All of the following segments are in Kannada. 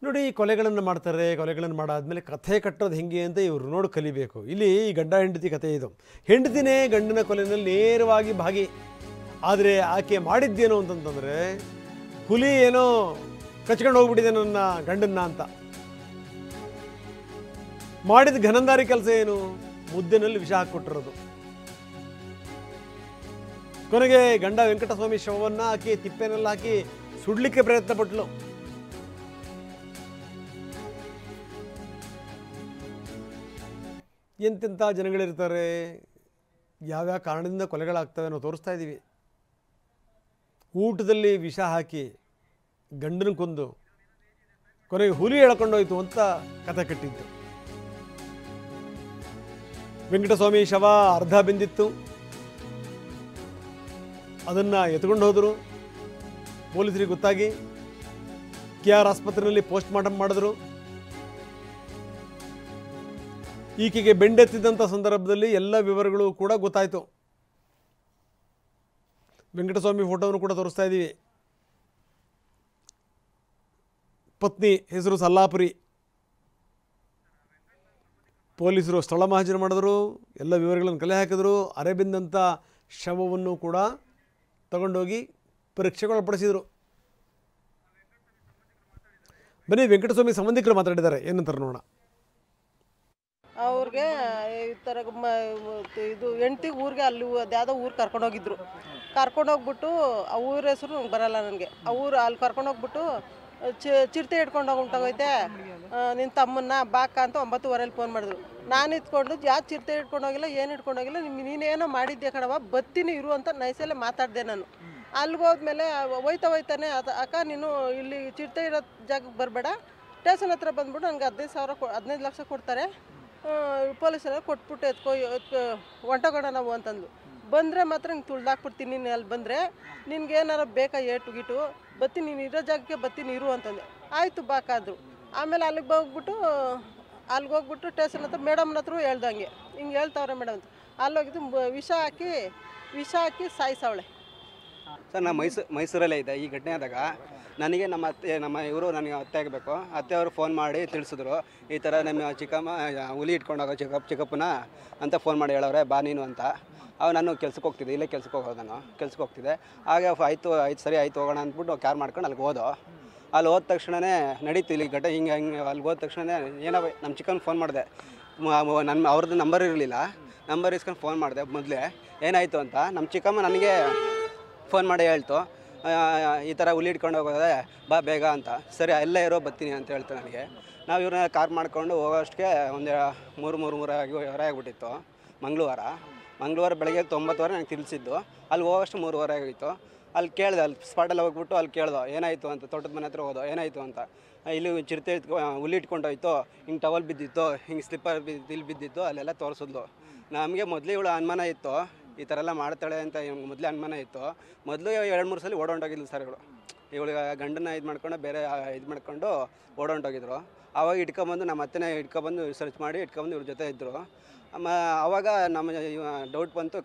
ನೋಡಿ ಕೊಲೆಗಳನ್ನು ಮಾಡ್ತಾರೆ. ಕೊಲೆಗಳನ್ನು ಮಾಡಾದ್ಮೇಲೆ ಕಥೆ ಕಟ್ಟೋದು ಹೆಂಗೆ ಅಂತ ಇವರು ನೋಡಿ ಕಲಿಬೇಕು. ಇಲ್ಲಿ ಈ ಗಂಡ ಹೆಂಡತಿ ಕಥೆ ಇದು. ಹೆಂಡತಿನೇ ಗಂಡನ ಕೊಲೆಯಲ್ಲಿ ನೇರವಾಗಿ ಭಾಗಿ. ಆದರೆ ಆಕೆ ಮಾಡಿದ್ದೇನು ಅಂತಂತಂದರೆ ಹುಲಿ ಏನೋ ಕಚ್ಕೊಂಡು ಹೋಗ್ಬಿಟ್ಟಿದೆ ನನ್ನ ಗಂಡನ್ನ ಅಂತ. ಮಾಡಿದ ಘನಂದಾರಿ ಕೆಲಸ ಏನು? ಮುದ್ದೆನಲ್ಲಿ ವಿಷ ಹಾಕಿಕೊಟ್ಟಿರೋದು. ಕೊನೆಗೆ ಗಂಡ ವೆಂಕಟಸ್ವಾಮಿ ಶವವನ್ನು ಹಾಕಿ ತಿಪ್ಪೆನಲ್ಲಿ ಹಾಕಿ ಸುಡ್ಲಿಕ್ಕೆ ಪ್ರಯತ್ನ ಪಟ್ಲು. ಎಂತೆಂಥ ಜನಗಳಿರ್ತಾರೆ, ಯಾವ್ಯಾವ ಕಾರಣದಿಂದ ಕೊಲೆಗಳಾಗ್ತವೆ ನಾವು ತೋರಿಸ್ತಾ ಇದ್ದೀವಿ. ಊಟದಲ್ಲಿ ವಿಷ ಹಾಕಿ ಗಂಡನ ಕೊಂದು ಕೊನೆಗೆ ಹುಲಿ ಎಳ್ಕೊಂಡೋಯ್ತು ಅಂತ ಕಥೆ ಕಟ್ಟಿದ್ದು. ವೆಂಕಟಸ್ವಾಮಿ ಶವ ಅರ್ಧ ಬೆಂದಿತ್ತು, ಅದನ್ನು ಎತ್ಕೊಂಡು ಹೋದರು. ಪೊಲೀಸರಿಗೆ ಗೊತ್ತಾಗಿ KR ಆಸ್ಪತ್ರೆಯಲ್ಲಿ ಪೋಸ್ಟ್ ಮಾರ್ಟಮ್ ಮಾಡಿದ್ರು. ಈಕೆಗೆ ಬೆಂಡೆತ್ತಿದ್ದಂಥ ಸಂದರ್ಭದಲ್ಲಿ ಎಲ್ಲ ವಿವರಗಳು ಕೂಡ ಗೊತ್ತಾಯಿತು. ವೆಂಕಟಸ್ವಾಮಿ ಫೋಟೋವನ್ನು ಕೂಡ ತೋರಿಸ್ತಾ ಇದ್ದೀವಿ. ಪತ್ನಿ ಹೆಸರು ಸಲ್ಲಾಪುರಿ. ಪೊಲೀಸರು ಸ್ಥಳ ಮಹಾಜರು ಮಾಡಿದ್ರು, ಎಲ್ಲ ವಿವರಗಳನ್ನು ಕಲೆ ಹಾಕಿದ್ರು. ಅರೆಬೆಂದಂಥ ಶವವನ್ನು ಕೂಡ ತಗೊಂಡೋಗಿ ಪರೀಕ್ಷೆಗೊಳಪಡಿಸಿದರು. ಬನ್ನಿ ವೆಂಕಟಸ್ವಾಮಿ ಸಂಬಂಧಿಕರು ಮಾತಾಡಿದ್ದಾರೆ, ಏನಂತಾರೆ ನೋಡೋಣ. ಅವ್ರಿಗೆ ಈ ಥರ ಇದು ಹೆಂಡ್ತಿಗೆ ಊರಿಗೆ ಅಲ್ಲಿ ಅದ್ಯಾವುದೋ ಊರು ಕರ್ಕೊಂಡೋಗಿದ್ರು. ಕರ್ಕೊಂಡೋಗ್ಬಿಟ್ಟು ಆ ಊರ ಹೆಸರು ಬರಲ್ಲ ನನಗೆ. ಆ ಊರು ಅಲ್ಲಿ ಕರ್ಕೊಂಡೋಗ್ಬಿಟ್ಟು ಚಿರತೆ ಹಿಡ್ಕೊಂಡು ಹೋಗ್ಬಿಟ್ಟೋಗೈತೆ ನಿನ್ನ ತಮ್ಮನ್ನ ಬಾಕ ಅಂತ 9:15 ಫೋನ್ ಮಾಡಿದ್ರು. ನಾನು ಇತ್ಕೊಂಡು ಯಾಕೆ ಚಿರತೆ ಹಿಡ್ಕೊಂಡೋಗಿಲ್ಲ, ಏನು ಹಿಡ್ಕೊಂಡೋಗಿಲ್ಲ, ನೀನೇನೋ ಮಾಡಿದ್ದೆ ಕಣವ, ಬತ್ತೀನಿ ಇರು ಅಂತ ನೈಸಲ್ಲೇ ಮಾತಾಡಿದೆ ನಾನು. ಅಲ್ಲಿಗೆ ಹೋದ್ಮೇಲೆ ಹೋಯ್ತಾನೆ ಅಕ್ಕ ನೀನು ಇಲ್ಲಿ ಚಿರತೆ ಇರೋ ಜಾಗಕ್ಕೆ ಬರಬೇಡ, ಸ್ಟೇಷನ್ ಹತ್ರ ಬಂದ್ಬಿಟ್ಟು ನನಗೆ 15 ಲಕ್ಷ ಕೊಡ್ತಾರೆ, ಪೊಲೀಸರ ಕೊಟ್ಬಿಟ್ಟು ಹೊಂಟೋಗೋಣ ನಾವು ಅಂತಂದು. ಬಂದರೆ ಮಾತ್ರ ಹಿಂಗೆ ತುಳ್ದಾಕ್ಬಿಡ್ತೀನಿ, ನೀನು ಅಲ್ಲಿ ಬಂದರೆ ನಿನ್ಗೆ ಏನಾರು ಬೇಕಾ ಏಟು ಗಿಟು, ಬತ್ತೀನಿ ನೀನು ಇರೋ ಜಾಗಕ್ಕೆ ಬತ್ತೀನಿ ಇರು ಅಂತಂದೆ. ಆಯಿತು ಬಾಕಾದ್ರು. ಆಮೇಲೆ ಅಲ್ಲಿಗೆ ಹೋಗ್ಬಿಟ್ಟು ಸ್ಟೇಷನ್ ಹತ್ರ ಮೇಡಮ್ನ ಹತ್ರ ಹೇಳ್ದಂಗೆ ಹಿಂಗೆ ಹೇಳ್ತಾವ್ರೆ ಮೇಡಮ್ ಅಂತ. ಅಲ್ಲೋಗಿದ್ದು ವಿಷ ಹಾಕಿ ಸಾಯಿಸವಳೆ. ಸರ್ ನಾನು ಮೈಸೂರಲ್ಲೇ ಇದ್ದೆ. ಈ ಘಟನೆ ಆದಾಗ ನನಗೆ ನಮ್ಮ ಇವರು ನನಗೆ ಅತ್ತೆ ಆಗಬೇಕು, ಅತ್ತೆಯವರು ಫೋನ್ ಮಾಡಿ ತಿಳಿಸಿದ್ರು, ಈ ಥರ ನಮ್ಮ ಚಿಕ್ಕಮ್ಮ ಹುಲಿ ಇಟ್ಕೊಂಡೋಗೋ ಚಿಕ್ಕಪ್ಪನ ಅಂತ ಫೋನ್ ಮಾಡಿ ಹೇಳವ್ರೆ, ಬಾ ನೀನು ಅಂತ. ನಾನು ಕೆಲ್ಸಕ್ಕೆ ಹೋಗ್ತಿದ್ದೆ, ಇಲ್ಲೇ ಕೆಲ್ಸಕ್ಕೆ ಹೋಗೋದು, ನಾನು ಕೆಲ್ಸಕ್ಕೆ ಹೋಗ್ತಿದ್ದೆ. ಹಾಗೆ ಆಯಿತು ಸರಿ ಆಯಿತು ಹೋಗೋಣ ಅಂದ್ಬಿಟ್ಟು ಕ್ಯಾರ್ ಮಾಡ್ಕೊಂಡು ಅಲ್ಲಿಗೆ ಹೋದೋ. ಅಲ್ಲಿ ಹೋದ ತಕ್ಷಣವೇ ನಡೀತು ಇಲ್ಲಿ ಘಟನೆ ಹಿಂಗೆ ಅಲ್ಲಿಗೆ ಹೋದ ತಕ್ಷಣ ಏನೋ ನಮ್ಮ ಚಿಕ್ಕನ ಫೋನ್ ಮಾಡಿದೆ. ಅವ್ರದ್ದು ನಂಬರ್ ಇರಲಿಲ್ಲ, ನಂಬರ್ ಇಸ್ಕೊಂಡು ಫೋನ್ ಮಾಡಿದೆ ಮೊದಲೇ ಏನಾಯಿತು ಅಂತ. ನಮ್ಮ ಚಿಕ್ಕಮ್ಮ ನನಗೆ ಫೋನ್ ಮಾಡಿ ಹೇಳ್ತು, ಈ ಥರ ಹುಲಿ ಇಟ್ಕೊಂಡು ಹೋಗೋದೆ, ಬಾ ಬೇಗ ಅಂತ. ಸರಿ ಅಲ್ಲೇ ಇರೋ ಬರ್ತೀನಿ ಅಂತ ಹೇಳ್ತು ನನಗೆ. ನಾವು ಇವ್ರನ್ನ ಕಾರ್ ಮಾಡ್ಕೊಂಡು ಹೋಗೋಷ್ಟಕ್ಕೆ ಒಂದು 3 ಆಗಿಬಿಟ್ಟಿತ್ತು. ಮಂಗಳವಾರ ಬೆಳಗ್ಗೆ 9 ನನಗೆ ತಿಳಿಸಿದ್ದು. ಅಲ್ಲಿ ಹೋಗೋಷ್ಟು 3 ಆಗಿತ್ತು. ಅಲ್ಲಿ ಕೇಳಿದೆ, ಅಲ್ಲಿ ಸ್ಪಾಟಲ್ಲಿ ಹೋಗ್ಬಿಟ್ಟು ಅಲ್ಲಿ ಕೇಳ್ದೋ ಏನಾಯಿತು ಅಂತ. ತೋಟದ ಮನೆ ಹತ್ರ ಹೋದೋ ಏನಾಯಿತು ಅಂತ. ಇಲ್ಲಿ ಚಿರತೆ ಹುಲಿ ಇಟ್ಕೊಂಡೋಯ್ತು, ಹಿಂಗೆ ಟವಲ್ ಬಿದ್ದಿತ್ತು, ಹಿಂಗೆ ಸ್ಲಿಪ್ಪರ್ ಇಲ್ಲಿ ಬಿದ್ದಿತ್ತು, ಅಲ್ಲೆಲ್ಲ ತೋರಿಸಿದ್ಲು. ನಮಗೆ ಮೊದಲು ಇವಳು ಅನುಮಾನ ಇತ್ತು, ಈ ಥರ ಎಲ್ಲ ಮಾಡ್ತಾಳೆ ಅಂತ ಮೊದಲೇ ಅನುಮಾನ ಇತ್ತು. ಮೊದಲು 2-3 ಸಲ ಓಡೊಂಟೋಗಿದ್ಲು ಸರ್ ಇವಳು ಗಂಡನ್ನ ಇದು ಮಾಡ್ಕೊಂಡು ಬೇರೆ ಇದು ಮಾಡ್ಕೊಂಡು ಓಡೊಂಟೋಗಿದ್ರು. ಆವಾಗ ಇಟ್ಕೊಬಂದು ನಮ್ಮ ಅತ್ತೆನೇ ಇಟ್ಕೊಬಂದು ಸರ್ಚ್ ಮಾಡಿ ಇಟ್ಕೊಬಂದು ಇವ್ರ ಜೊತೆ ಇದ್ದರು. ಆವಾಗ ನಮ್ಮ ಡೌಟ್ ಬಂತು,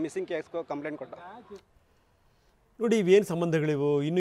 ಮಿಸ್ಸಿಂಗ್ ಕೇಸ್ಗೂ ಕಂಪ್ಲೇಂಟ್ ಕೊಟ್ಟು. ನೋಡಿ ಇವೇನು ಸಂಬಂಧಗಳಿವು. ಇನ್ನು